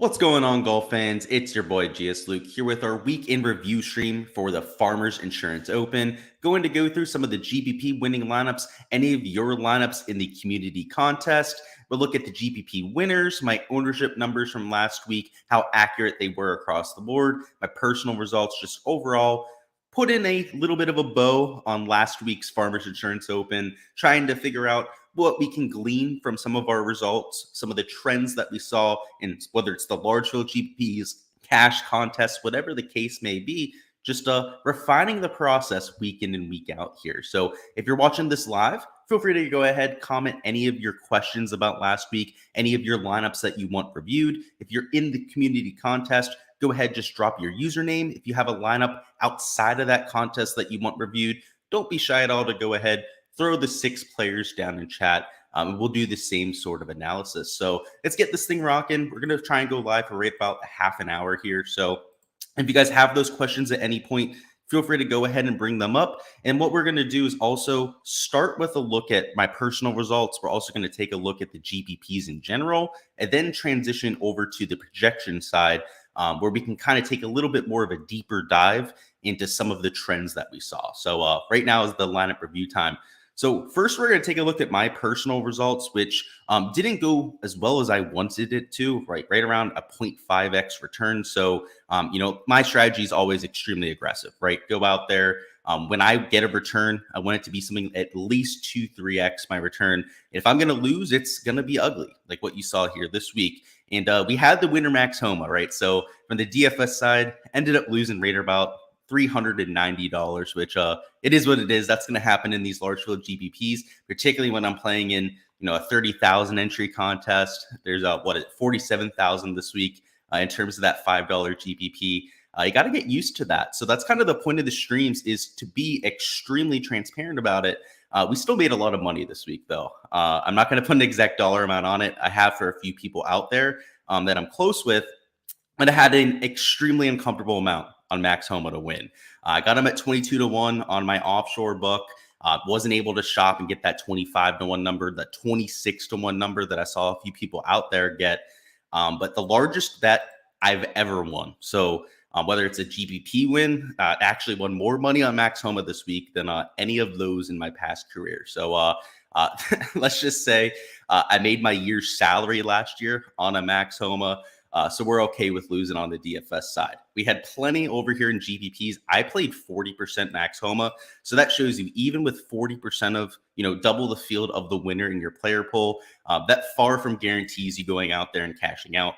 What's going on, golf fans? It's your boy Gsluke here with our week in review stream for the Farmers Insurance Open. Going to go through some of the GPP winning lineups, any of your lineups in the community contest. We'll look at the GPP winners, my ownership numbers from last week, how accurate they were across the board, my personal results just overall. Put in a little bit of a bow on last week's Farmers Insurance Open, trying to figure out what we can glean from some of our results, some of the trends that we saw in whether it's the large field GPPs, cash contests, whatever the case may be, just refining the process week in and week out here. So if you're watching this live, feel free to go ahead, comment any of your questions about last week, any of your lineups that you want reviewed. If you're in the community contest, go ahead, just drop your username. If you have a lineup outside of that contest that you want reviewed, don't be shy at all to go ahead, throw the 6 players down in chat. We'll do the same sort of analysis. So let's get this thing rocking. We're going to try and go live for right about a half an hour here. So if you guys have those questions at any point, feel free to go ahead and bring them up. And what we're going to do is also start with a look at my personal results. We're also going to take a look at the GPPs in general, and then transition over to the projection side, where we can kind of take a little bit more of a deeper dive into some of the trends that we saw. So right now is the lineup review time. So first, we're going to take a look at my personal results, which didn't go as well as I wanted it to, right around a 0.5x return. So, my strategy is always extremely aggressive, right? Go out there. When I get a return, I want it to be something at least 2-3x my return. If I'm going to lose, it's going to be ugly, like what you saw here this week. And we had the winner Max Homa, right? So from the DFS side, ended up losing right about $390, which it is what it is. That's going to happen in these large field GPPs, particularly when I'm playing in a 30,000 entry contest. There's 47,000 this week in terms of that $5 GPP. You got to get used to that. So that's kind of the point of the streams, is to be extremely transparent about it. We still made a lot of money this week, though. I'm not going to put an exact dollar amount on it. I have for a few people out there that I'm close with, but I had an extremely uncomfortable amount on Max Homa to win. I got him at 22-1 on my offshore book. Wasn't able to shop and get that 25-1 number, that 26-1 number that I saw a few people out there get. But the largest bet I've ever won. So whether it's a GPP win, actually won more money on Max Homa this week than any of those in my past career. So let's just say I made my year's salary last year on a Max Homa. So we're okay with losing on the DFS side. We had plenty over here in GPPs. I played 40% Max Homa. So that shows you, even with 40% of, double the field of the winner in your player pool, that far from guarantees you going out there and cashing out.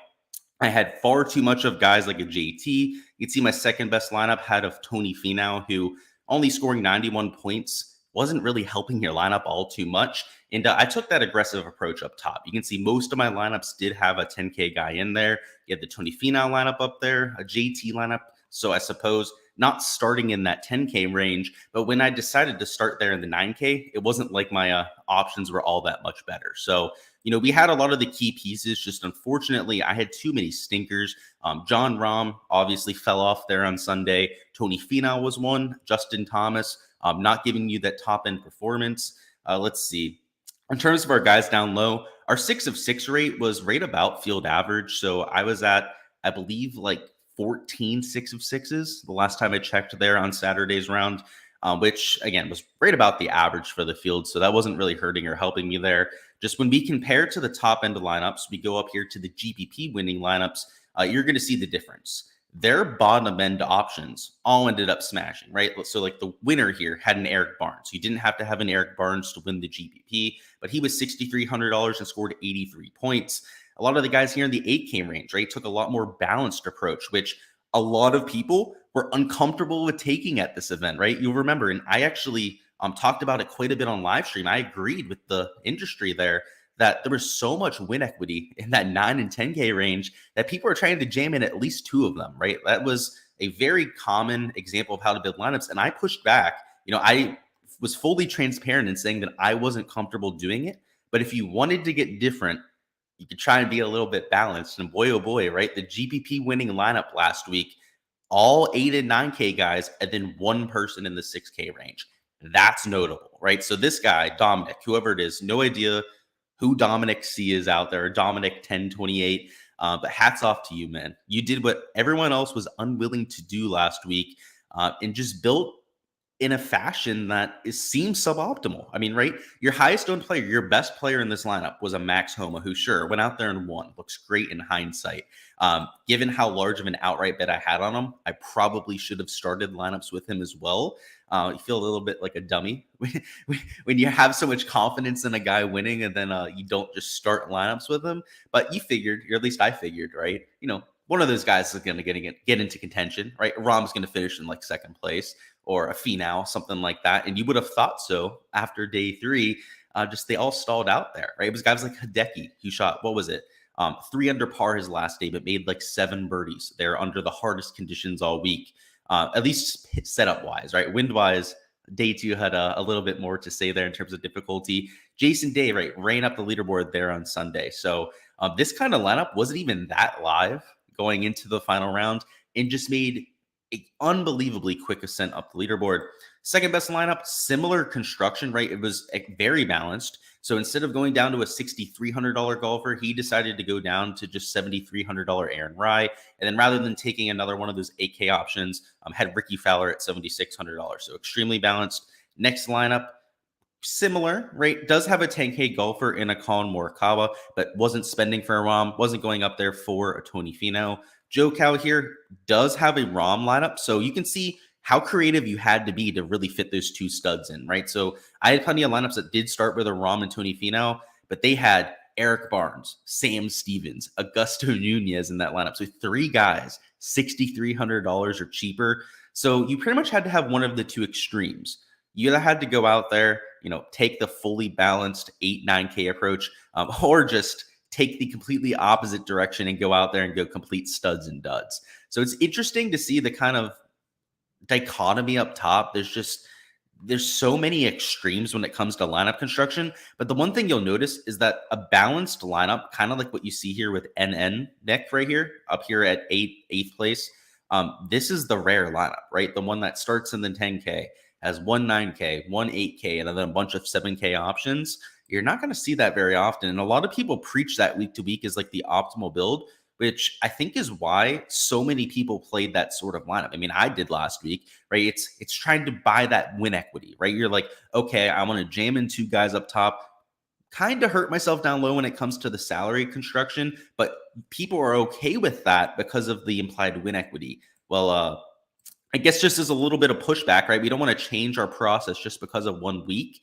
I had far too much of guys like a JT. You can see my second best lineup had of Tony Finau, who only scoring 91 points wasn't really helping your lineup all too much. And I took that aggressive approach up top. You can see most of my lineups did have a 10K guy in there. You had the Tony Finau lineup up there, a JT lineup. So I suppose not starting in that 10K range, but when I decided to start there in the 9K, it wasn't like my options were all that much better. So, we had a lot of the key pieces. Just unfortunately, I had too many stinkers. John Rahm obviously fell off there on Sunday. Tony Finau was one. Justin Thomas, not giving you that top end performance. Let's see. In terms of our guys down low, our 6 of 6 rate was right about field average. So I was at, I believe, like 14 6 of 6s the last time I checked there on Saturday's round, which again was right about the average for the field. So that wasn't really hurting or helping me there. Just when we compare to the top end of lineups, we go up here to the GPP winning lineups, you're going to see the difference. Their bottom end options all ended up smashing, right? So like the winner here had an Eric Barnes. You didn't have to have an Eric Barnes to win the GPP, but he was $6,300 and scored 83 points. A lot of the guys here in the 8K range, right, took a lot more balanced approach, which a lot of people were uncomfortable with taking at this event, right? You'll remember, and I actually talked about it quite a bit on live stream. I agreed with the industry there that there was so much win equity in that 9 and 10K range that people are trying to jam in at least 2 of them, right? That was a very common example of how to build lineups. And I pushed back. I was fully transparent in saying that I wasn't comfortable doing it. But if you wanted to get different, you could try and be a little bit balanced. And boy, oh boy, right? The GPP winning lineup last week, all 8 and 9K guys, and then one person in the 6K range. That's notable, right? So this guy, Dominic, whoever it is, no idea who Dominic C is out there, Dominic 1028. But hats off to you, man. You did what everyone else was unwilling to do last week, and just built in a fashion that seems suboptimal. I mean, right? Your highest owned player, your best player in this lineup was a Max Homa, who sure went out there and won. Looks great in hindsight. Given how large of an outright bet I had on him, I probably should have started lineups with him as well. You feel a little bit like a dummy when you have so much confidence in a guy winning and then you don't just start lineups with him. But you figured, or at least I figured, right? One of those guys is going to get into contention, right? Rom's going to finish in like second place, or a Finau, something like that. And you would have thought so after day 3. Just they all stalled out there, right? It was guys like Hideki who shot, what was it? 3 under par his last day, but made like 7 birdies. They're under the hardest conditions all week, at least setup wise, right? Wind wise, day 2 had a little bit more to say there in terms of difficulty. Jason Day, right, ran up the leaderboard there on Sunday. So this kind of lineup wasn't even that live going into the final round, and just made an unbelievably quick ascent up the leaderboard. Second best lineup, similar construction, right? It was very balanced. So instead of going down to a $6,300 golfer, he decided to go down to just $7,300 Aaron Rye. And then rather than taking another one of those 8K options, had Ricky Fowler at $7,600. So extremely balanced. Next lineup, similar, right? Does have a 10K golfer in a Colin Morikawa, but wasn't spending for a Rom, wasn't going up there for a Tony Finau. Joe Cal here does have a Rom lineup, so you can see how creative you had to be to really fit those 2 studs in, right? So I had plenty of lineups that did start with a Rom and Tony Finau, but they had Eric Barnes, Sam Stevens, Augusto Nunez in that lineup. So 3 guys, $6,300 or cheaper. So you pretty much had to have one of the 2 extremes. You either had to go out there, take the fully balanced 8-9K approach, or just take the completely opposite direction and go out there and go complete studs and duds. So it's interesting to see the kind of dichotomy up top. There's so many extremes when it comes to lineup construction. But the one thing you'll notice is that a balanced lineup, kind of like what you see here with NN Nick right here, up here at eighth place. This is the rare lineup, right? The one that starts in the 10K, has 1 9K, 1 8K, and then a bunch of 7K options. You're not going to see that very often. And a lot of people preach that week to week is like the optimal build, which I think is why so many people played that sort of lineup. I mean, I did last week, right? It's trying to buy that win equity, right? You're like, okay, I want to jam in 2 guys up top, kind of hurt myself down low when it comes to the salary construction, but people are okay with that because of the implied win equity. Well, I guess just as a little bit of pushback, right? We don't want to change our process just because of 1 week.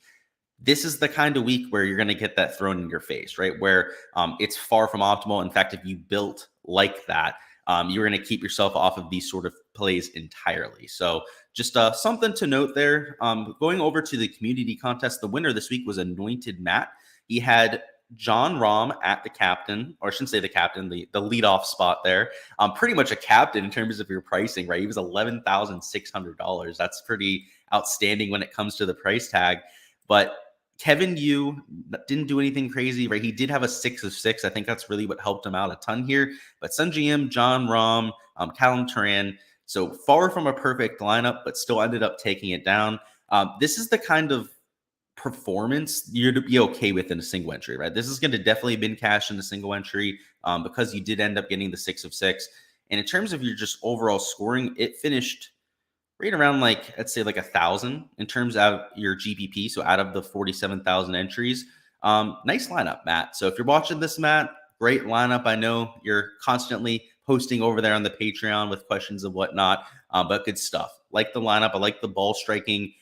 This is the kind of week where you're going to get that thrown in your face, right? Where it's far from optimal. In fact, if you built like that, you're going to keep yourself off of these sort of plays entirely. So just something to note there. Going over to the community contest, the winner this week was Anointed Matt. He had John Rahm at the captain, or I shouldn't say the captain, the leadoff spot there. Pretty much a captain in terms of your pricing, right? He was $11,600. That's pretty outstanding when it comes to the price tag. But Kevin Yu didn't do anything crazy, right? He did have a 6 of 6. I think that's really what helped him out a ton here. But Sun GM, John Rahm, Callum Turan, so far from a perfect lineup, but still ended up taking it down. This is the kind of performance you're to be okay with in a single entry, right? This is going to definitely bin cash in the single entry because you did end up getting the 6 of 6. And in terms of your just overall scoring, it finished right around like, let's say like 1,000 in terms of your GPP. So out of the 47,000 entries, nice lineup, Matt. So if you're watching this, Matt, great lineup. I know you're constantly posting over there on the Patreon with questions and whatnot, but good stuff. Like the lineup. I like the ball striking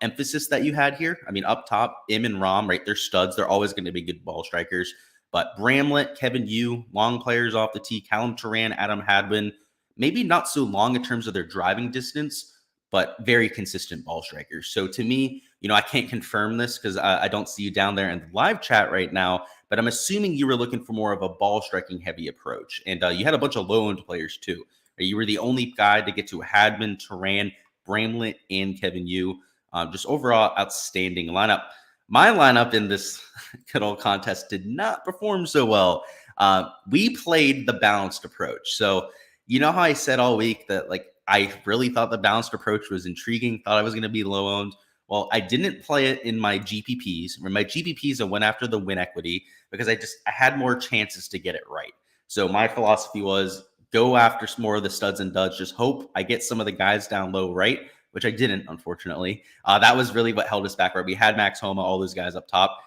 emphasis that you had here. I mean, up top, Im and Rom, right? They're studs. They're always going to be good ball strikers. But Bramlett, Kevin Yu, long players off the tee, Callum Turan, Adam Hadwin, maybe not so long in terms of their driving distance, but very consistent ball strikers. So to me, I can't confirm this because I don't see you down there in the live chat right now, but I'm assuming you were looking for more of a ball striking heavy approach. And you had a bunch of low-owned players too. You were the only guy to get to Hadman, Turan, Bramlett, and Kevin Yu. Just overall outstanding lineup. My lineup in this good old contest did not perform so well. We played the balanced approach. So you know how I said all week that I really thought the balanced approach was intriguing, thought I was going to be low owned. Well, I didn't play it in my GPPs. In my GPPs, I went after the win equity because I had more chances to get it right. So my philosophy was go after some more of the studs and duds. Just hope I get some of the guys down low right, which I didn't, unfortunately. That was really what held us back, right? We had Max Homa, all those guys up top.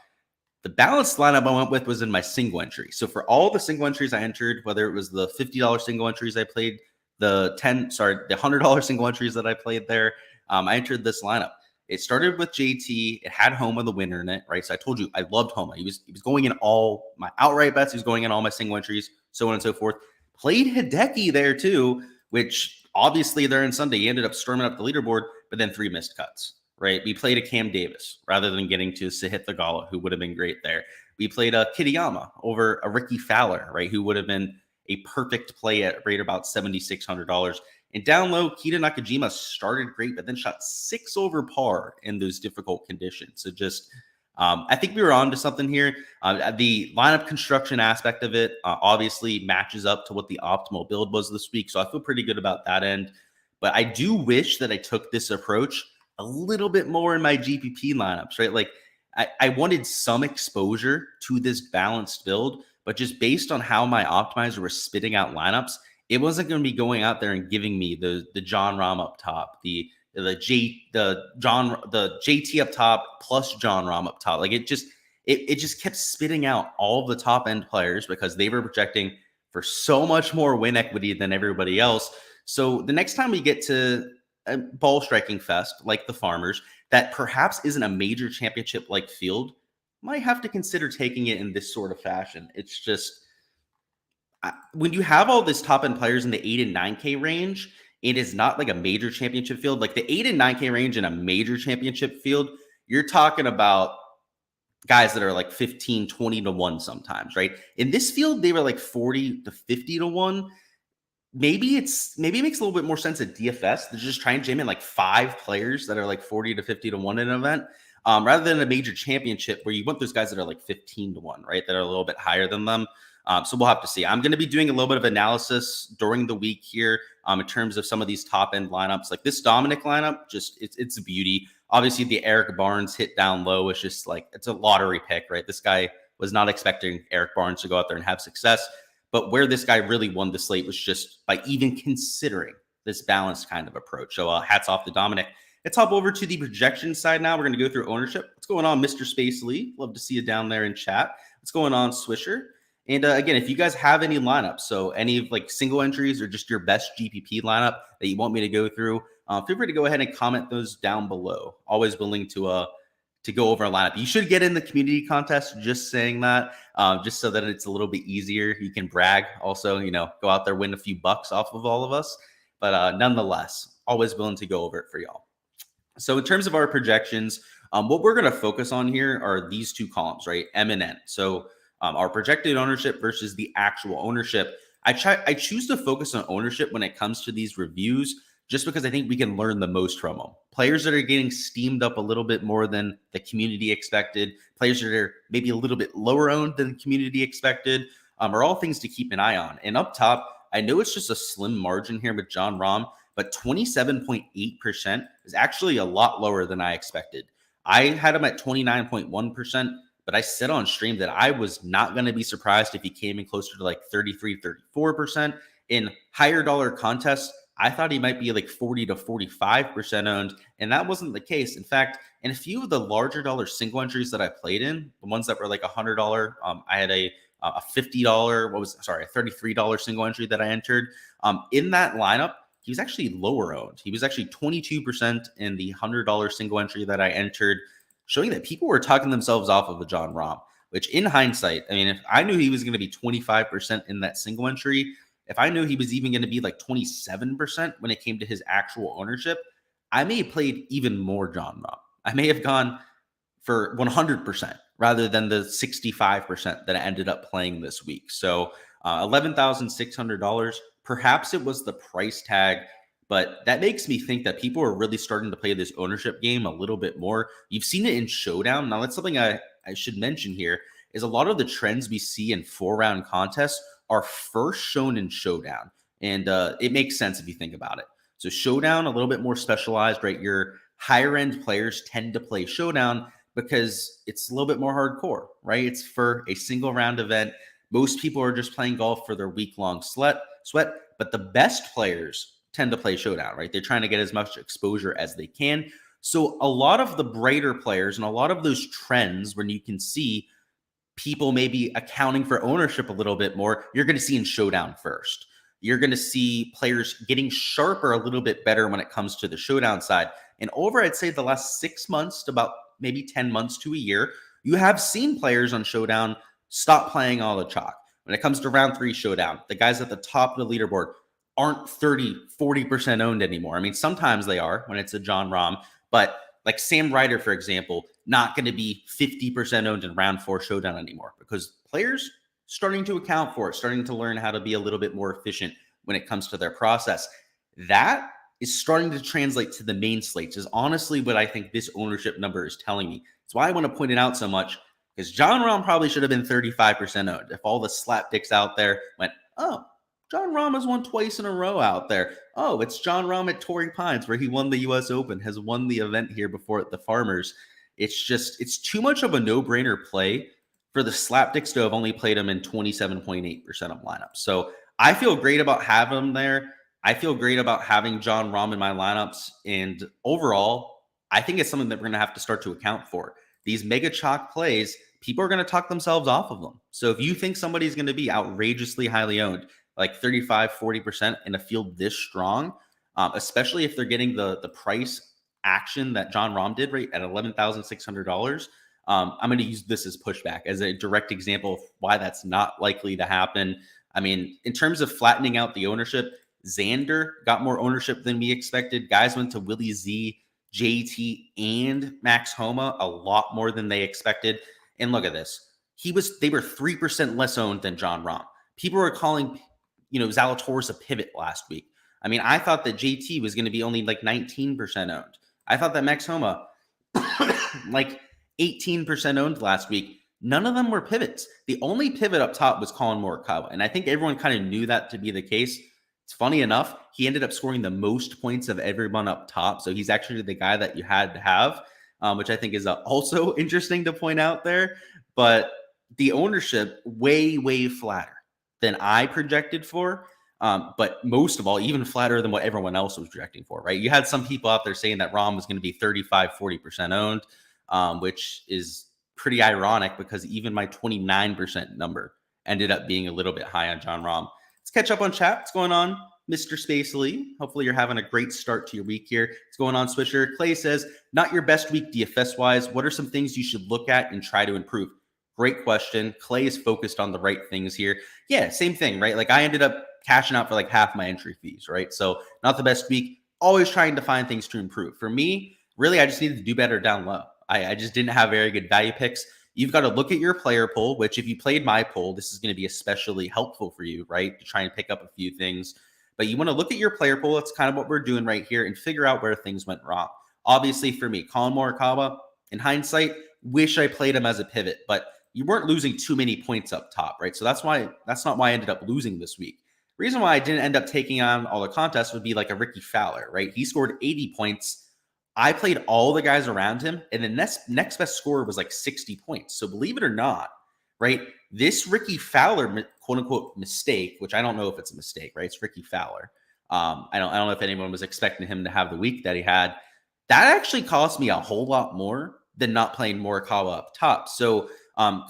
The balanced lineup I went with was in my single entry. So for all the single entries I entered, whether it was the $50 single entries I played, the $100 single entries that I played there, I entered this lineup. It started with JT. It had Homa, the winner in it, right? So I told you I loved Homa. He was going in all my outright bets. He was going in all my single entries, so on and so forth. Played Hideki there too, which obviously there on Sunday he ended up storming up the leaderboard, but then 3 missed cuts. Right, we played a Cam Davis rather than getting to Sahith Theegala, who would have been great there. We played a Kitayama over a Ricky Fowler, right, who would have been a perfect play at right about $7,600. And down low, Kita Nakajima started great, but then shot 6 over par in those difficult conditions. So just, I think we were on to something here. The lineup construction aspect of it obviously matches up to what the optimal build was this week. So I feel pretty good about that end. But I do wish that I took this approach a little bit more in my GPP lineups, right? Like I wanted some exposure to this balanced build, but just based on how my optimizer was spitting out lineups, it wasn't going to be going out there and giving me the John Rahm up top, the JT up top plus John Rahm up top. Like it just kept spitting out all of the top end players because they were projecting for so much more win equity than everybody else. So the next time we get to a ball striking fest like the Farmers that perhaps isn't a major championship like field, might have to consider taking it in this sort of fashion. It's just when you have all this top end players in the 8 and 9K range, it is not like a major championship field. Like the 8 and 9K range in a major championship field, you're talking about guys that are like 15, 20 to 1 sometimes, right? In this field, they were like 40 to 50 to 1. Maybe it makes a little bit more sense at DFS to just try and jam in like 5 players that are like 40 to 50 to 1 in an event, rather than a major championship where you want those guys that are like 15 to 1, right? That are a little bit higher than them. So we'll have to see. I'm going to be doing a little bit of analysis during the week here in terms of some of these top end lineups. Like this Dominic lineup, just it's a beauty. Obviously, the Eric Barnes hit down low is just like it's a lottery pick, right? This guy was not expecting Eric Barnes to go out there and have success. But where this guy really won the slate was just by even considering this balanced kind of approach. So hats off to Dominic. Let's hop over to the projection side now. We're going to go through ownership. What's going on, Mr. Space Lee? Love to see you down there in chat. What's going on, Swisher? And again, if you guys have any lineups, so any like single entries or just your best GPP lineup that you want me to go through, feel free to go ahead and comment those down below. Always willing to go over a lineup. You should get in the community contest, just saying that, just so that it's a little bit easier. You can brag also, go out there, win a few bucks off of all of us. But nonetheless, always willing to go over it for y'all. So in terms of our projections, what we're going to focus on here are these 2 columns, right? M and N. So our projected ownership versus the actual ownership. I choose to focus on ownership when it comes to these reviews, just because I think we can learn the most from them. Players that are getting steamed up a little bit more than the community expected, players that are maybe a little bit lower owned than the community expected, are all things to keep an eye on. And up top, I know it's just a slim margin here with John Rahm, but 27.8% is actually a lot lower than I expected. I had him at 29.1%, but I said on stream that I was not going to be surprised if he came in closer to like 33, 34%. In higher dollar contests, I thought he might be like 40 to 45% owned, and that wasn't the case. In fact, in a few of the larger dollar single entries that I played in, the ones that were like $100, I had a $50, a $33 single entry that I entered. In that lineup, he was actually lower owned. He was actually 22% in the $100 single entry that I entered, showing that people were talking themselves off of a John Rahm, which in hindsight, I mean, if I knew he was going to be 25% in that single entry, if I knew he was even going to be like 27% when it came to his actual ownership, I may have played even more John Rahm. I may have gone for 100% rather than the 65% that I ended up playing this week. So $11,600. Perhaps it was the price tag, but that makes me think that people are really starting to play this ownership game a little bit more. You've seen it in Showdown. Now, that's something I should mention here, is a lot of the trends we see in 4-round contests are first shown in Showdown. And it makes sense if you think about it. So Showdown, a little bit more specialized, right? Your higher end players tend to play Showdown because it's a little bit more hardcore, right? It's for a single round event. Most people are just playing golf for their week-long sweat, but the best players tend to play showdown, right? They're trying to get as much exposure as they can. So a lot of the brighter players and a lot of those trends when you can see people maybe accounting for ownership a little bit more, you're going to see in showdown first. You're going to see players getting sharper a little bit better when it comes to the showdown side. And over, I'd say the last 6 months to about maybe 10 months to a year, you have seen players on showdown stop playing all the chalk. When it comes to round 3 showdown, the guys at the top of the leaderboard aren't 30-40% owned anymore. I mean, sometimes they are when it's a Jon Rahm, but like Sam Ryder, for example, not going to be 50% owned in round 4 showdown anymore because players starting to account for it, starting to learn how to be a little bit more efficient when it comes to their process. That is starting to translate to the main slates is honestly what I think this ownership number is telling me. That's why I want to point it out so much because Jon Rahm probably should have been 35% owned. If all the slapdicks out there went, oh, Jon Rahm has won twice in a row out there. Oh, it's Jon Rahm at Torrey Pines where he won the U.S. Open, has won the event here before at the Farmers. It's too much of a no-brainer play for the slapdicks to have only played him in 27.8% of lineups. So I feel great about having him there. I feel great about having Jon Rahm in my lineups. And overall, I think it's something that we're going to have to start to account for. These mega chalk plays, people are going to talk themselves off of them. So if you think somebody's going to be outrageously highly owned, like 35-40% in a field this strong, especially if they're getting the price action that Jon Rahm did right at $11,600, I'm going to use this as pushback as a direct example of why that's not likely to happen. I mean, in terms of flattening out the ownership, Xander got more ownership than we expected. Guys went to Willie Z, JT, and Max Homa a lot more than they expected. And look at this. They were 3% less owned than Jon Rahm. People were calling, Zalatoris a pivot last week. I mean, I thought that JT was going to be only like 19% owned. I thought that Max Homa, like 18% owned last week. None of them were pivots. The only pivot up top was Colin Morikawa. And I think everyone kind of knew that to be the case. It's funny enough, he ended up scoring the most points of everyone up top. So he's actually the guy that you had to have, which I think is also interesting to point out there. But the ownership way, way flatter than I projected for. But most of all, even flatter than what everyone else was projecting for, right? You had some people out there saying that Rahm was going to be 35-40% owned, which is pretty ironic because even my 29% number ended up being a little bit high on Jon Rahm. Let's catch up on chat. What's going on, Mr. Spacely? Hopefully you're having a great start to your week here. What's going on, Swisher? Clay says, not your best week DFS-wise. What are some things you should look at and try to improve? Great question. Clay is focused on the right things here. Yeah, same thing, right? Like I ended up cashing out for like half my entry fees, right? So not the best week. Always trying to find things to improve. For me, really, I just needed to do better down low. I just didn't have very good value picks. You've got to look at your player pool, which if you played my pool, this is going to be especially helpful for you, right? To try and pick up a few things. But you want to look at your player pool. That's kind of what we're doing right here and figure out where things went wrong. Obviously, for me, Colin Morikawa, in hindsight, wish I played him as a pivot, but you weren't losing too many points up top, right? So that's not why I ended up losing this week. Reason why I didn't end up taking on all the contests would be like a Ricky Fowler, right? He scored 80 points. I played all the guys around him, and the next best score was like 60 points. So believe it or not, right, this Ricky Fowler quote-unquote mistake, which I don't know if it's a mistake, right? It's Ricky Fowler. I don't know if anyone was expecting him to have the week that he had. That actually cost me a whole lot more than not playing Morikawa up top. So,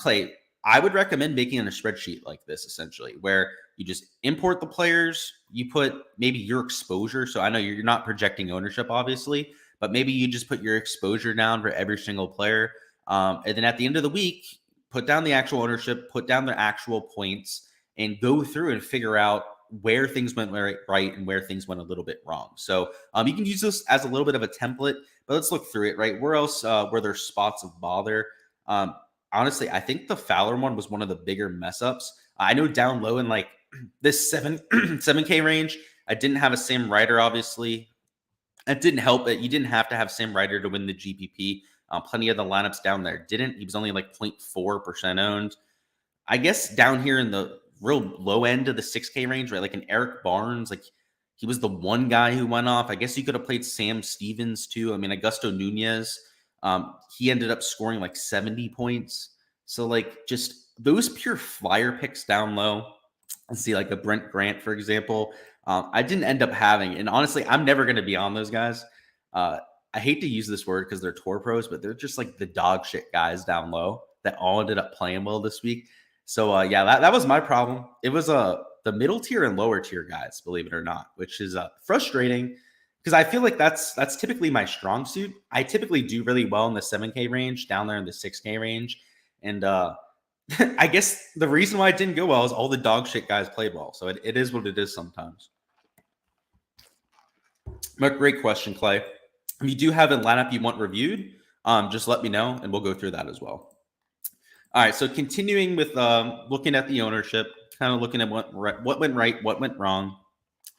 Clay, I would recommend making a spreadsheet like this, essentially, where you just import the players, you put maybe your exposure. So I know you're not projecting ownership, obviously, but maybe you just put your exposure down for every single player. And then at the end of the week, put down the actual ownership, put down the actual points, and go through and figure out where things went right and where things went a little bit wrong. So you can use this as a little bit of a template, but let's look through it, right? Where else were there spots of bother? Honestly, I think the Fowler one was one of the bigger mess ups. I know down low in like this 7K range, I didn't have a Sam Ryder, obviously. That didn't help it. You didn't have to have Sam Ryder to win the GPP. Plenty of the lineups down there didn't. He was only like 0.4% owned. I guess down here in the real low end of the 6K range, right? Like an Eric Barnes, like he was the one guy who went off. I guess you could have played Sam Stevens too. I mean, Augusto Nunez, he ended up scoring like 70 points. So like just those pure flyer picks down low, let's see, like a Brent Grant, for example, I didn't end up having. And honestly, I'm never going to be on those guys. I hate to use this word because they're tour pros, but they're just like the dog shit guys down low that all ended up playing well this week. So yeah, that was my problem. It was the middle tier and lower tier guys, believe it or not, which is frustrating because I feel like that's typically my strong suit. I typically do really well in the 7K range, down there in the 6K range, and I guess the reason why it didn't go well is all the dog shit guys played well. So it is what it is sometimes. But great question, Clay. If you do have a lineup you want reviewed, just let me know and we'll go through that as well. All right, so continuing with looking at the ownership, kind of looking at what went right, what went wrong.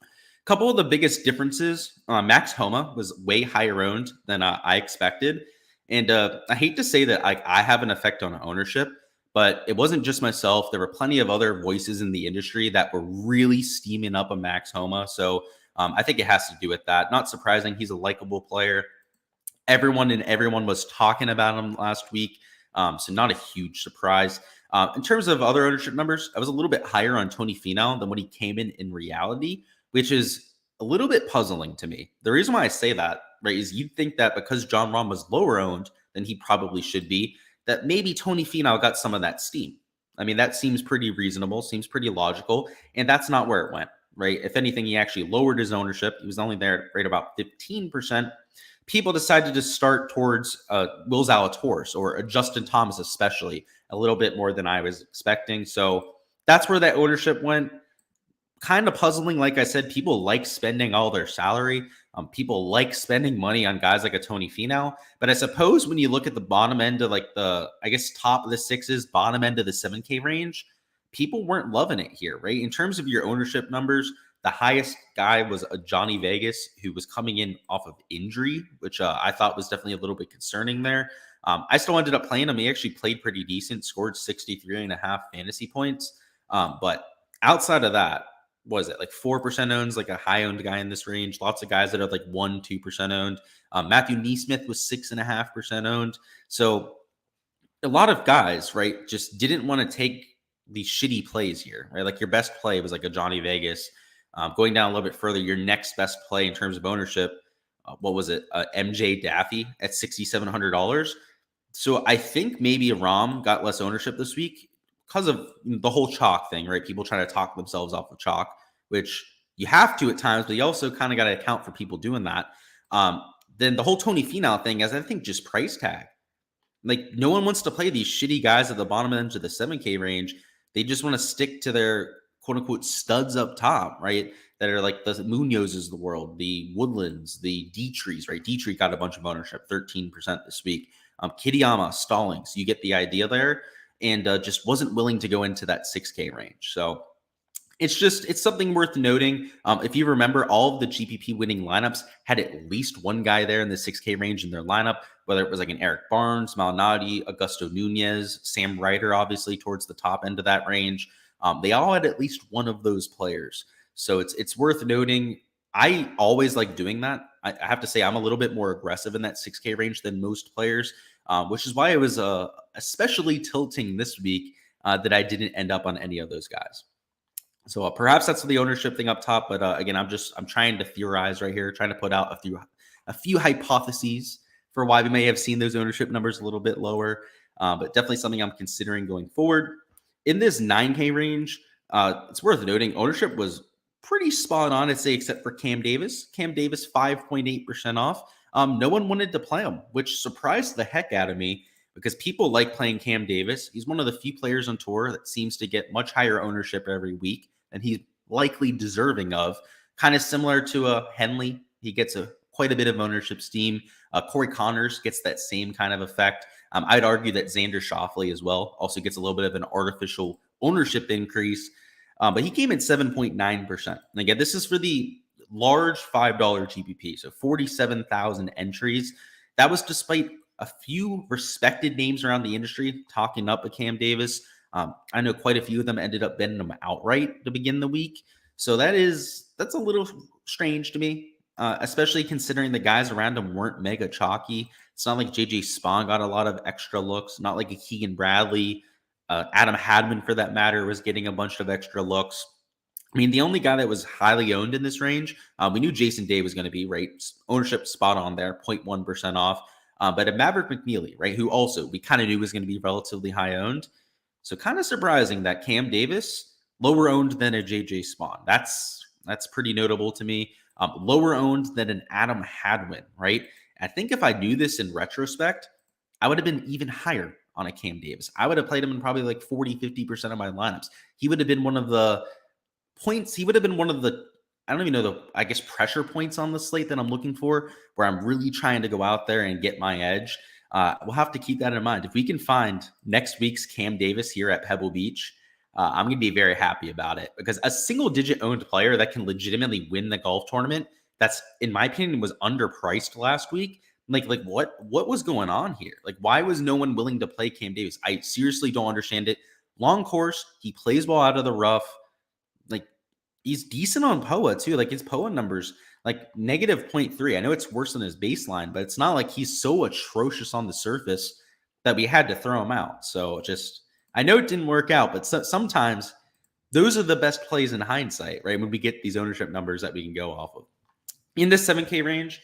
A couple of the biggest differences, Max Homa was way higher owned than I expected. And I hate to say that I have an effect on ownership, but it wasn't just myself. There were plenty of other voices in the industry that were really steaming up a Max Homa. So I think it has to do with that. Not surprising. He's a likable player. Everyone was talking about him last week. So not a huge surprise. In terms of other ownership numbers, I was a little bit higher on Tony Finau than what he came in reality, which is a little bit puzzling to me. The reason why I say that, right, is you'd think that because Jon Rahm was lower owned than he probably should be, that maybe Tony Finau got some of that steam. I mean, that seems pretty reasonable, seems pretty logical, and that's not where it went, right? If anything, he actually lowered his ownership. He was only there right about 15%. People decided to start towards Will Zalatoris or Justin Thomas, especially a little bit more than I was expecting. So that's where that ownership went. Kind of puzzling. Like I said, people like spending all their salary. People like spending money on guys like a Tony Finau. But I suppose when you look at the bottom end of like I guess top of the sixes, bottom end of the 7K range, people weren't loving it here, right? In terms of your ownership numbers, the highest guy was a Johnny Vegas who was coming in off of injury, which I thought was definitely a little bit concerning there. I still ended up playing him. He actually played pretty decent, scored 63.5 fantasy points. But outside of that, was it like 4% owns, like a high owned guy in this range? Lots of guys that are like 1-2% owned. Matthew Neesmith was 6.5% owned. So a lot of guys, right, just didn't want to take these shitty plays here, right? Like your best play was like a Johnny Vegas. Going down a little bit further, your next best play in terms of ownership, what was it? MJ Daffy at $6,700. So I think maybe Rahm got less ownership this week because of the whole chalk thing, right? People trying to talk themselves off of chalk, which you have to at times, but you also kind of got to account for people doing that. Then the whole Tony Finau thing is, I think, just price tag. Like no one wants to play these shitty guys at the bottom end of the 7K range. They just want to stick to their quote unquote studs up top, right? That are like the Munozes of the world, the Woodlands, the Dietrichs, right? Dietrich got a bunch of ownership, 13% this week. Kitayama, Stallings, you get the idea there, and just wasn't willing to go into that 6K range. So it's something worth noting. If you remember, all of the GPP winning lineups had at least one guy there in the 6K range in their lineup, whether it was like an Eric Barnes, Malnati, Augusto Nunez, Sam Ryder, obviously towards the top end of that range. They all had at least one of those players. So it's worth noting. I always like doing that. I have to say I'm a little bit more aggressive in that 6K range than most players, which is why it was especially tilting this week that I didn't end up on any of those guys. So perhaps that's the ownership thing up top. But again, I'm trying to theorize right here, trying to put out a few hypotheses for why we may have seen those ownership numbers a little bit lower. But definitely something I'm considering going forward. In this 9K range, it's worth noting ownership was pretty spot on, I'd say, except for Cam Davis. Cam Davis, 5.8% off. No one wanted to play him, which surprised the heck out of me because people like playing Cam Davis. He's one of the few players on tour that seems to get much higher ownership every week than he's likely deserving of. Kind of similar to Henley. He gets quite a bit of ownership steam. Corey Connors gets that same kind of effect. I'd argue that Xander Schauffele as well also gets a little bit of an artificial ownership increase. But he came in 7.9%. And again, this is for the large $5 GPP, so 47,000 entries. That was despite a few respected names around the industry talking up a Cam Davis. I know quite a few of them ended up betting him outright to begin the week. So that's a little strange to me, especially considering the guys around him weren't mega chalky. It's not like JJ Spawn got a lot of extra looks, not like a Keegan Bradley. Adam Hadman, for that matter, was getting a bunch of extra looks. I mean, the only guy that was highly owned in this range, we knew Jason Day was going to be, right? Ownership spot on there, 0.1% off. But a Maverick McNeely, right, who also we kind of knew was going to be relatively high owned. So kind of surprising that Cam Davis, lower owned than a JJ Spawn. That's pretty notable to me. Lower owned than an Adam Hadwin, right? I think if I knew this in retrospect, I would have been even higher on a Cam Davis. I would have played him in probably like 40-50% of my lineups. He would have been one of the points. He would have been one of the, I don't even know the, I guess, pressure points on the slate that I'm looking for, where I'm really trying to go out there and get my edge. We'll have to keep that in mind. If we can find next week's Cam Davis here at Pebble Beach, I'm going to be very happy about it, because a single digit owned player that can legitimately win the golf tournament, that's, in my opinion, was underpriced last week. Like what was going on here? Like, why was no one willing to play Cam Davis? I seriously don't understand it. Long course, he plays well out of the rough. Like, he's decent on POA too. Like, his POA numbers, like negative 0.3. I know it's worse than his baseline, but it's not like he's so atrocious on the surface that we had to throw him out. So just, I know it didn't work out, but sometimes those are the best plays in hindsight, right? When we get these ownership numbers that we can go off of. In this 7K range,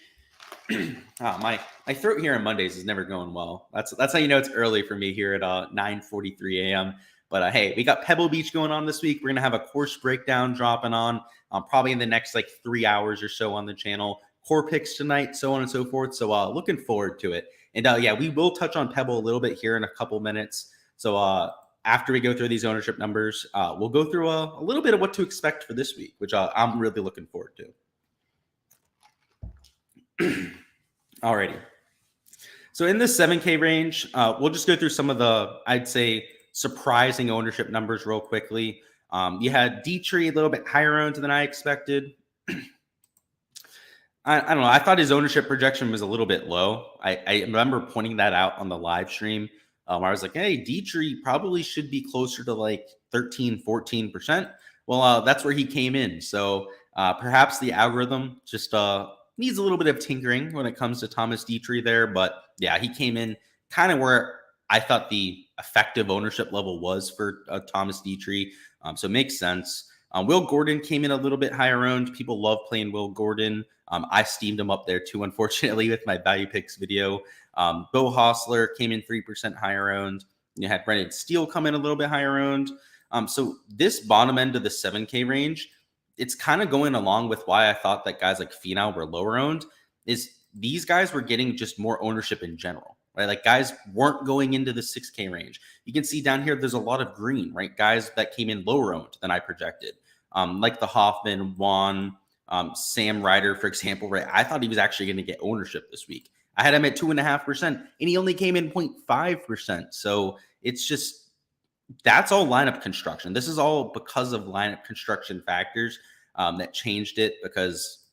my throat here on Mondays is never going well. That's how you know it's early for me here at 9:43 a.m. But hey, we got Pebble Beach going on this week. We're gonna have a course breakdown dropping on probably in the next like 3 hours or so on the channel. Core picks tonight, so on and so forth. So looking forward to it. And yeah, we will touch on Pebble a little bit here in a couple minutes. So after we go through these ownership numbers, we'll go through a little bit of what to expect for this week, which I'm really looking forward to. Alrighty. So in this 7K range, we'll just go through some of the, I'd say, surprising ownership numbers real quickly. You had Dietrich a little bit higher owned than I expected. I don't know. I thought his ownership projection was a little bit low. I remember pointing that out on the live stream. I was like, hey, Dietrich probably should be closer to like 13-14%. Well, that's where he came in. So perhaps the algorithm just needs a little bit of tinkering when it comes to Thomas Dietrich there. But yeah, he came in kind of where I thought the effective ownership level was for Thomas Dietrich. So it makes sense. Will Gordon came in a little bit higher owned. People love playing Will Gordon. I steamed him up there too, unfortunately, with my value picks video. Bo Hostler came in 3% higher owned. You had Brendan Steele come in a little bit higher owned. So this bottom end of the 7K range, it's kind of going along with why I thought that guys like Finau were lower owned, is these guys were getting just more ownership in general, right? Like, guys weren't going into the 6K range. You can see down here, there's a lot of green, right? Guys that came in lower owned than I projected, like the Hoffman, Juan, Sam Ryder, for example, right? I thought he was actually going to get ownership this week. I had him at 2.5%, and he only came in 0.5%. So it's just, that's all lineup construction. This is all because of lineup construction factors that changed it, because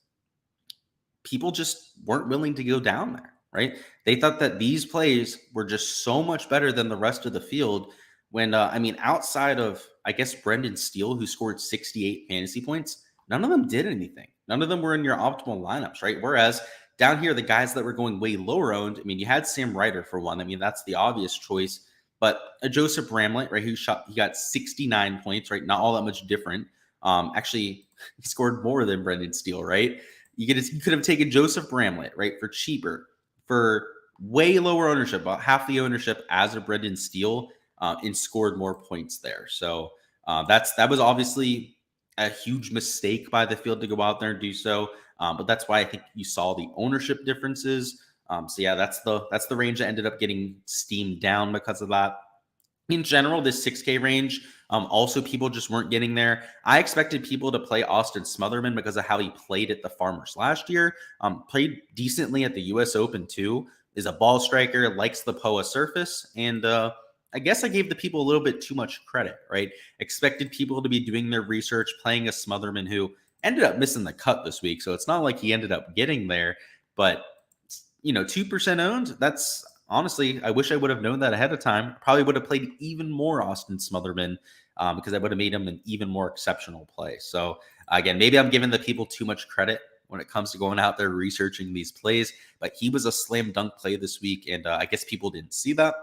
people just weren't willing to go down there, right? They thought that these plays were just so much better than the rest of the field. When, I mean, outside of, I guess, Brendan Steele, who scored 68 fantasy points, none of them did anything. None of them were in your optimal lineups, right? Whereas down here, the guys that were going way lower owned, I mean, you had Sam Ryder for one. I mean, that's the obvious choice. But a Joseph Bramlett, right, he got 69 points, right? Not all that much different. Actually, he scored more than Brendan Steele, right? You could have taken Joseph Bramlett, right, for cheaper, for way lower ownership, about half the ownership as a Brendan Steele, and scored more points there. So that was obviously a huge mistake by the field to go out there and do so. But that's why I think you saw the ownership differences. So yeah, that's the range that ended up getting steamed down because of that. In general, this 6K range, also people just weren't getting there. I expected people to play Austin Smotherman because of how he played at the Farmers last year. Played decently at the U.S. Open too. Is a ball striker, likes the POA surface, and I guess I gave the people a little bit too much credit, right? Expected people to be doing their research, playing a Smotherman who ended up missing the cut this week. So it's not like he ended up getting there, but 2% owned, that's honestly, I wish I would have known that ahead of time. Probably would have played even more Austin Smotherman because I would have made him an even more exceptional play. So again, maybe I'm giving the people too much credit when it comes to going out there researching these plays, but he was a slam dunk play this week. And I guess people didn't see that,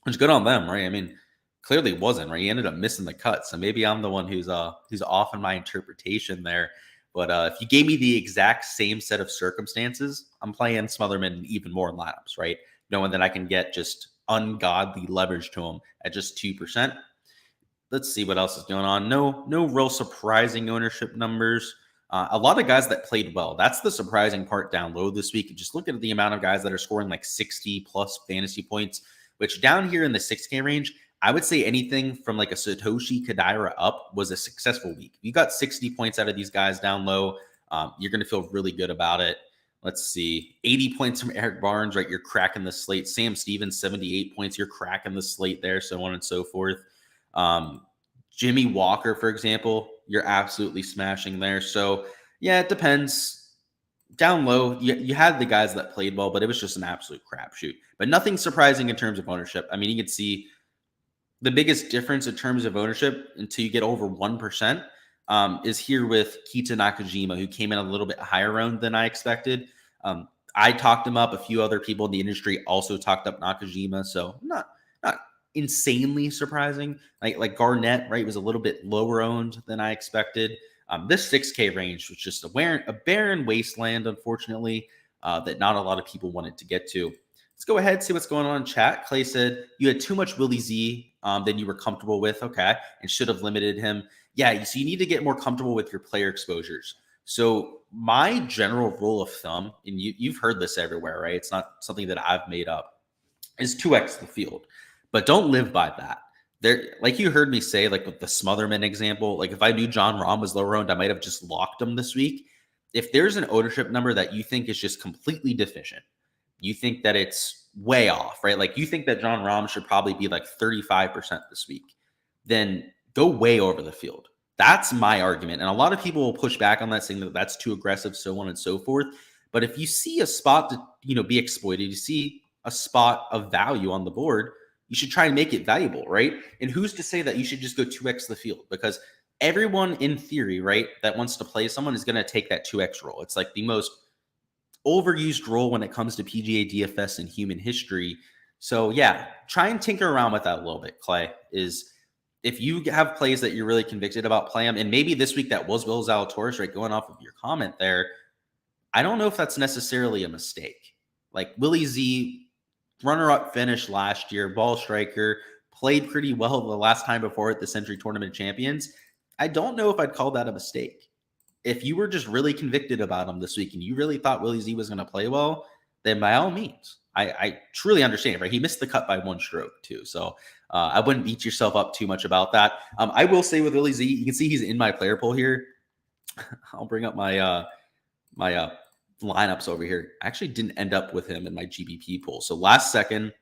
which is good on them, right? I mean, clearly wasn't, right? He ended up missing the cut. So maybe I'm the one who's off in my interpretation there. But if you gave me the exact same set of circumstances, I'm playing Smotherman even more lineups, right? Knowing that I can get just ungodly leverage to him at just 2%. Let's see what else is going on. No real surprising ownership numbers. A lot of guys that played well. That's the surprising part down low this week. Just look at the amount of guys that are scoring like 60 plus fantasy points, which down here in the 6K range, I would say anything from like a Satoshi Kodaira up was a successful week. You got 60 points out of these guys down low. You're going to feel really good about it. Let's see. 80 points from Eric Barnes, right? You're cracking the slate. Sam Stevens, 78 points. You're cracking the slate there, so on and so forth. Jimmy Walker, for example, you're absolutely smashing there. So, yeah, it depends. Down low, you had the guys that played well, but it was just an absolute crapshoot. But nothing surprising in terms of ownership. I mean, you can see the biggest difference in terms of ownership until you get over 1% is here with Kita Nakajima, who came in a little bit higher owned than I expected. I talked him up. A few other people in the industry also talked up Nakajima. So not insanely surprising. Like Garnett, right, was a little bit lower owned than I expected. This 6K range was just a barren wasteland, unfortunately, that not a lot of people wanted to get to. Let's go ahead and see what's going on in chat. Clay said you had too much Willie Z than you were comfortable with. Okay. And should have limited him. Yeah. So you need to get more comfortable with your player exposures. So my general rule of thumb, and you've heard this everywhere, right? It's not something that I've made up, is 2x the field. But don't live by that. There, like you heard me say, like with the Smotherman example, like if I knew John Rahm was lower owned, I might have just locked him this week. If there's an ownership number that you think is just completely deficient, you think that it's way off, right? Like you think that John Rahm should probably be like 35% this week, then go way over the field. That's my argument. And a lot of people will push back on that, saying that that's too aggressive, so on and so forth. But if you see a spot to, be exploited, you see a spot of value on the board, you should try and make it valuable, right? And who's to say that you should just go 2x the field? Because everyone in theory, right, that wants to play someone is going to take that 2x role. It's like the most overused role when it comes to PGA DFS in human history. So yeah, try and tinker around with that a little bit, Clay. Is if you have plays that you're really convicted about, play them. And maybe this week that was Will Zalatoris, right? Going off of your comment there, I don't know if that's necessarily a mistake. Like Willie Z, runner-up finish last year, ball striker, played pretty well the last time before at the Century Tournament Champions. I don't know if I'd call that a mistake. If you were just really convicted about him this week and you really thought Willie Z was going to play well, then by all means, I truly understand, right? He missed the cut by one stroke too. So I wouldn't beat yourself up too much about that. I will say with Willie Z, you can see he's in my player pool here. I'll bring up my lineups over here. I actually didn't end up with him in my GPP pool. So last second,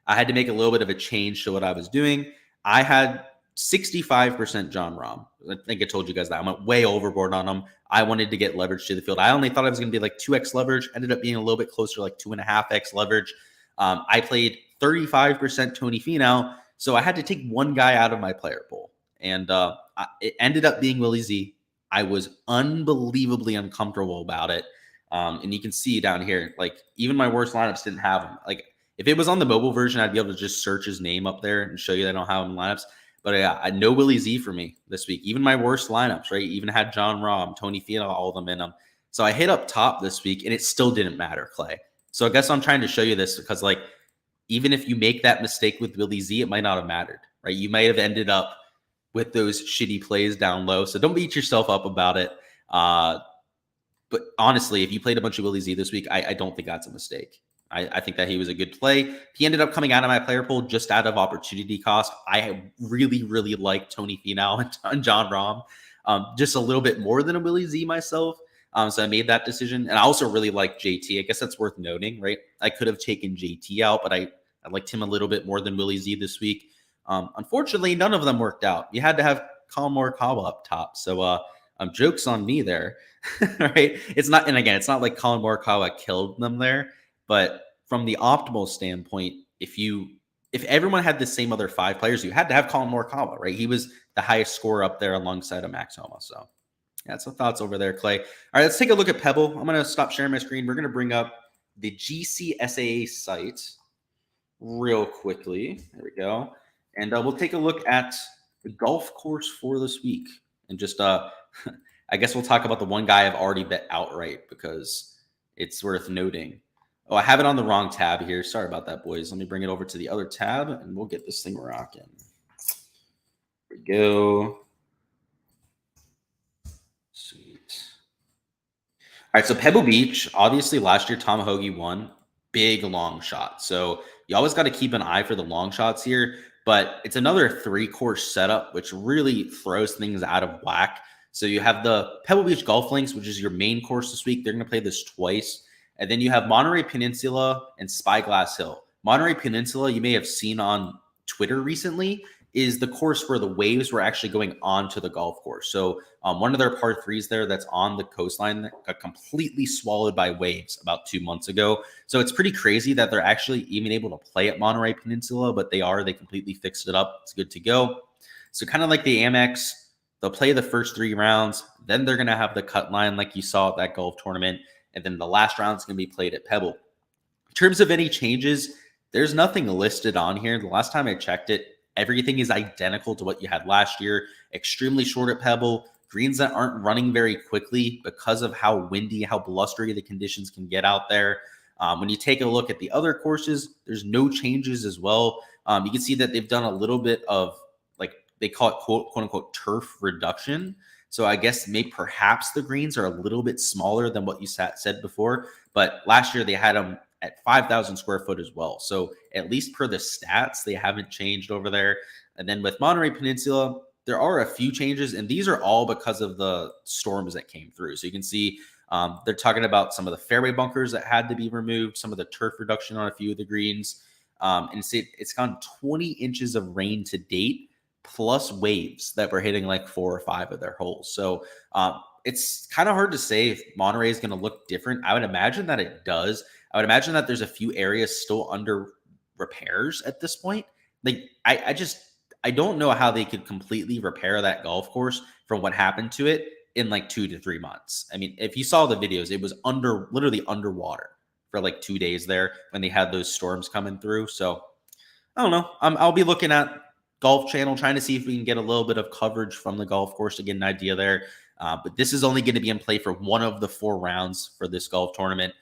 I had to make a little bit of a change to what I was doing. I had 65% John Rahm. I think I told you guys that. I went way overboard on him. I wanted to get leverage to the field. I only thought I was going to be like 2x leverage. Ended up being a little bit closer to like 2.5x leverage. I played 35% Tony Finau. So I had to take one guy out of my player pool. And it ended up being Willie Z. I was unbelievably uncomfortable about it. And you can see down here, like even my worst lineups didn't have him. Like if it was on the mobile version, I'd be able to just search his name up there and show you that I don't have him in lineups. But yeah, I know Willie Z for me this week. Even my worst lineups, right? Even had John Rahm, Tony Finau, all of them in them. So I hit up top this week, and it still didn't matter, Clay. So I guess I'm trying to show you this because, like, even if you make that mistake with Willie Z, it might not have mattered, right? You might have ended up with those shitty plays down low. So don't beat yourself up about it. But honestly, if you played a bunch of Willie Z this week, I don't think that's a mistake. I think that he was a good play. He ended up coming out of my player pool just out of opportunity cost. I really, really like Tony Finau and John Rahm just a little bit more than a Willie Z myself. So I made that decision. And I also really like JT. I guess that's worth noting, right? I could have taken JT out, but I liked him a little bit more than Willie Z this week. Unfortunately, none of them worked out. You had to have Colin Morikawa up top. So jokes on me there, right? It's not, and again, it's not like Colin Morikawa killed them there. But from the optimal standpoint, if everyone had the same other 5 players, you had to have Colin Morikawa, right? He was the highest scorer up there alongside of Max Homa. So yeah, some thoughts over there, Clay. All right, let's take a look at Pebble. I'm going to stop sharing my screen. We're going to bring up the GCSAA site real quickly. There we go. And we'll take a look at the golf course for this week. And just, I guess we'll talk about the one guy I've already bet outright because it's worth noting. Oh, I have it on the wrong tab here. Sorry about that, boys. Let me bring it over to the other tab and we'll get this thing rocking. Here we go. Sweet. All right, so Pebble Beach, obviously last year Tom Hoagie won. Big long shot. So you always got to keep an eye for the long shots here, but it's another 3-course setup, which really throws things out of whack. So you have the Pebble Beach Golf Links, which is your main course this week. They're going to play this twice. And then you have Monterey Peninsula and Spyglass Hill. Monterey Peninsula, you may have seen on Twitter recently, is the course where the waves were actually going onto the golf course. So one of their par threes there that's on the coastline got completely swallowed by waves about 2 months ago. So it's pretty crazy that they're actually even able to play at Monterey Peninsula, but they completely fixed it up. It's good to go. So kind of like the Amex, they'll play the first 3 rounds. Then they're going to have the cut line like you saw at that golf tournament. And then the last round is going to be played at Pebble. In terms of any changes, there's nothing listed on here. The last time I checked it, everything is identical to what you had last year. Extremely short at Pebble. Greens that aren't running very quickly because of how windy, how blustery the conditions can get out there. When you take a look at the other courses, there's no changes as well. You can see that they've done a little bit of, like, they call it quote unquote turf reduction. So I guess perhaps the greens are a little bit smaller than what you said before. But last year they had them at 5,000 square foot as well. So at least per the stats, they haven't changed over there. And then with Monterey Peninsula, there are a few changes, and these are all because of the storms that came through. So you can see they're talking about some of the fairway bunkers that had to be removed, some of the turf reduction on a few of the greens. And it's gone 20 inches of rain to date, plus waves that were hitting like 4 or 5 of their holes. So it's kind of hard to say if Monterey is going to look different. I would imagine that it does. I would imagine that there's a few areas still under repairs at this point. Like I don't know how they could completely repair that golf course from what happened to it in like 2 to 3 months. I mean, if you saw the videos, it was literally underwater for like 2 days there when they had those storms coming through. So I don't know. I'll be looking at Golf Channel, trying to see if we can get a little bit of coverage from the golf course to get an idea there. But this is only going to be in play for one of the 4 rounds for this golf tournament.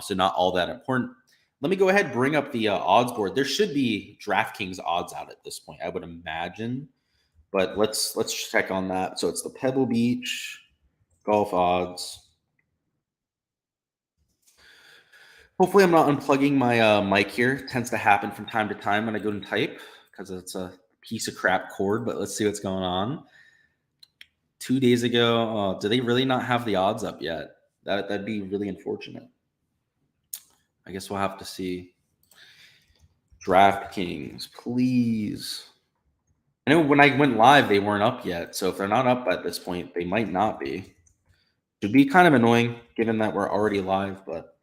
So not all that important. Let me go ahead and bring up the odds board. There should be Draftkings odds out at this point, I would imagine. But let's check on that. So it's the Pebble Beach golf odds. Hopefully I'm not unplugging my mic here. It tends to happen from time to time when I go and type because it's a piece of crap cord, but let's see what's going on. 2 days ago, do they really not have the odds up yet? That'd be really unfortunate. I guess we'll have to see. Draftkings, please. I know when I went live, they weren't up yet. So if they're not up at this point, they might not be. Should be kind of annoying given that we're already live, but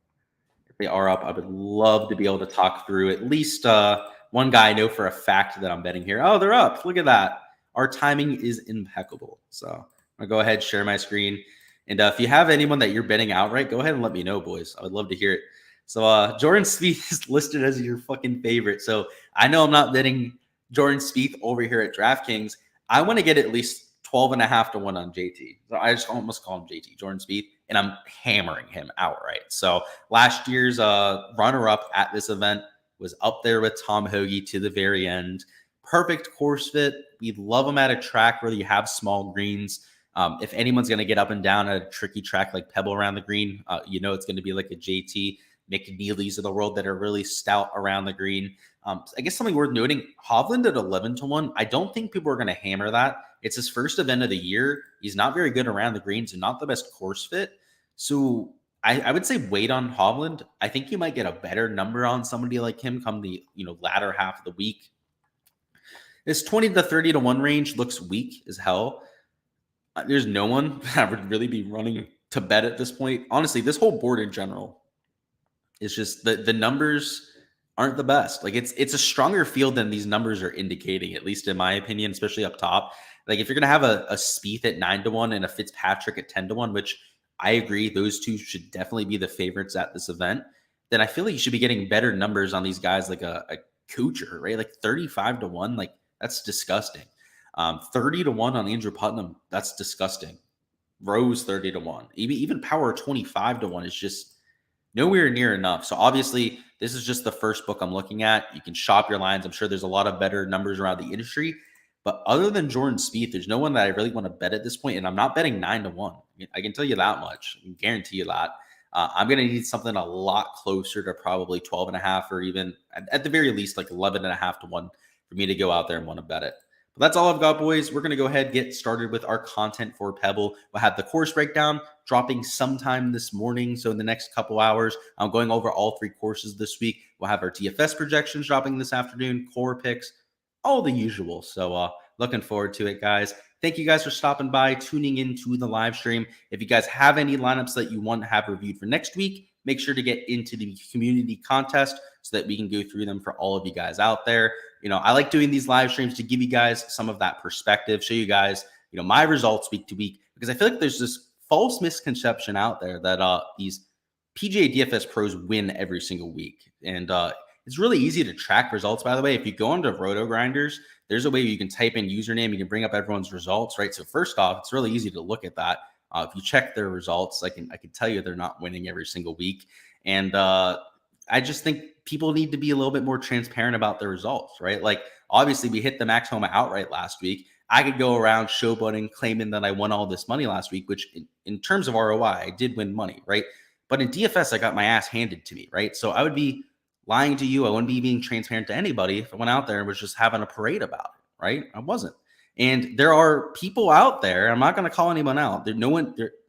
if they are up, I would love to be able to talk through at least one guy I know for a fact that I'm betting here. Oh, they're up. Look at that. Our timing is impeccable. So I'll go ahead, share my screen. And if you have anyone that you're betting outright, go ahead and let me know, boys. I would love to hear it. So Jordan Spieth is listed as your fucking favorite. So I know I'm not betting Jordan Spieth over here at DraftKings. I want to get at least 12.5 to 1 on JT. So I just almost call him JT, Jordan Spieth, and I'm hammering him outright. So last year's runner-up at this event was up there with Tom Hoagie to the very end. Perfect course fit. We love him at a track where you have small greens. If anyone's going to get up and down at a tricky track like Pebble around the green, it's going to be like a JT. McNeely's of the world that are really stout around the green. I guess something worth noting, Hovland at 11 to 1. I don't think people are going to hammer that. It's his first event of the year. He's not very good around the greens and not the best course fit. So I would say wait on Hovland. I think you might get a better number on somebody like him come the latter half of the week. This 20 to 30 to 1 range looks weak as hell. There's no one that would really be running to bet at this point. Honestly, this whole board in general, it's just the numbers aren't the best. Like it's a stronger field than these numbers are indicating, at least in my opinion, especially up top. Like if you're gonna have a Spieth at 9 to 1 and a Fitzpatrick at 10 to 1, which I agree, those two should definitely be the favorites at this event, then I feel like you should be getting better numbers on these guys like a Kuchar, right? Like 35 to 1. Like That's disgusting. 30 to 1 on Andrew Putnam. That's disgusting. Rose 30 to 1. Even Power 25 to 1 is just nowhere near enough. So obviously, this is just the first book I'm looking at. You can shop your lines. I'm sure there's a lot of better numbers around the industry. But other than Jordan Spieth, there's no one that I really want to bet at this point. And I'm not betting 9 to 1. I can tell you that much. I can guarantee you that. I'm going to need something a lot closer to probably 12.5, or even at the very least, like 11.5 to 1 for me to go out there and want to bet it. But that's all I've got, boys. We're going to go ahead and get started with our content for Pebble. We'll have the course breakdown dropping sometime this morning. So in the next couple hours, I'm going over all 3 courses this week. We'll have our DFS projections dropping this afternoon, core picks, all the usual. So looking forward to it, guys. Thank you guys for stopping by, tuning into the live stream. If you guys have any lineups that you want to have reviewed for next week, make sure to get into the community contest so that we can go through them for all of you guys out there. I like doing these live streams to give you guys some of that perspective, show you guys, my results week to week, because I feel like there's this false misconception out there that these PGA DFS pros win every single week. And it's really easy to track results, by the way. If you go into Roto Grinders, there's a way you can type in username, you can bring up everyone's results, right? So first off, it's really easy to look at that. If you check their results, I can tell you they're not winning every single week. And I just think people need to be a little bit more transparent about their results, right? Like, obviously, we hit the Max Homa outright last week. I could go around showboating, claiming that I won all this money last week, which in terms of ROI, I did win money, right? But in DFS, I got my ass handed to me, right? So I would be lying to you. I wouldn't be being transparent to anybody if I went out there and was just having a parade about it, right? I wasn't. And there are people out there, I'm not going to call anyone out. There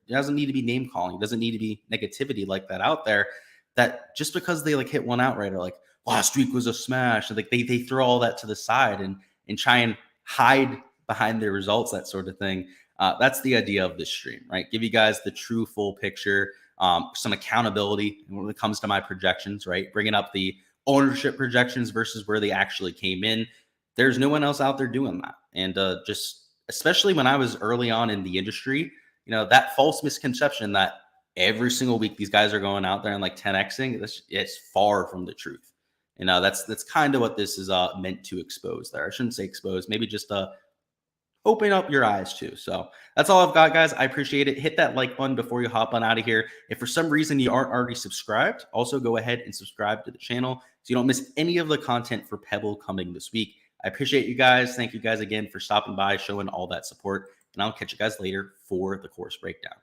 doesn't need to be name calling. It doesn't need to be negativity like that out there, that just because they like hit one outright, or like last week was a smash, and like they throw all that to the side and try and hide behind their results, that sort of thing. That's the idea of this stream, right? Give you guys the true full picture, some accountability when it comes to my projections, right? Bringing up the ownership projections versus where they actually came in. There's no one else out there doing that. And just especially when I was early on in the industry, that false misconception that every single week these guys are going out there and like 10xing, it's far from the truth. That's kind of what this is meant to expose there. I shouldn't say expose, maybe just open up your eyes too. So that's all I've got, guys. I appreciate it. Hit that like button before you hop on out of here. If for some reason you aren't already subscribed, also go ahead and subscribe to the channel so you don't miss any of the content for Pebble coming this week. I appreciate you guys. Thank you guys again for stopping by, showing all that support, and I'll catch you guys later for the course breakdown.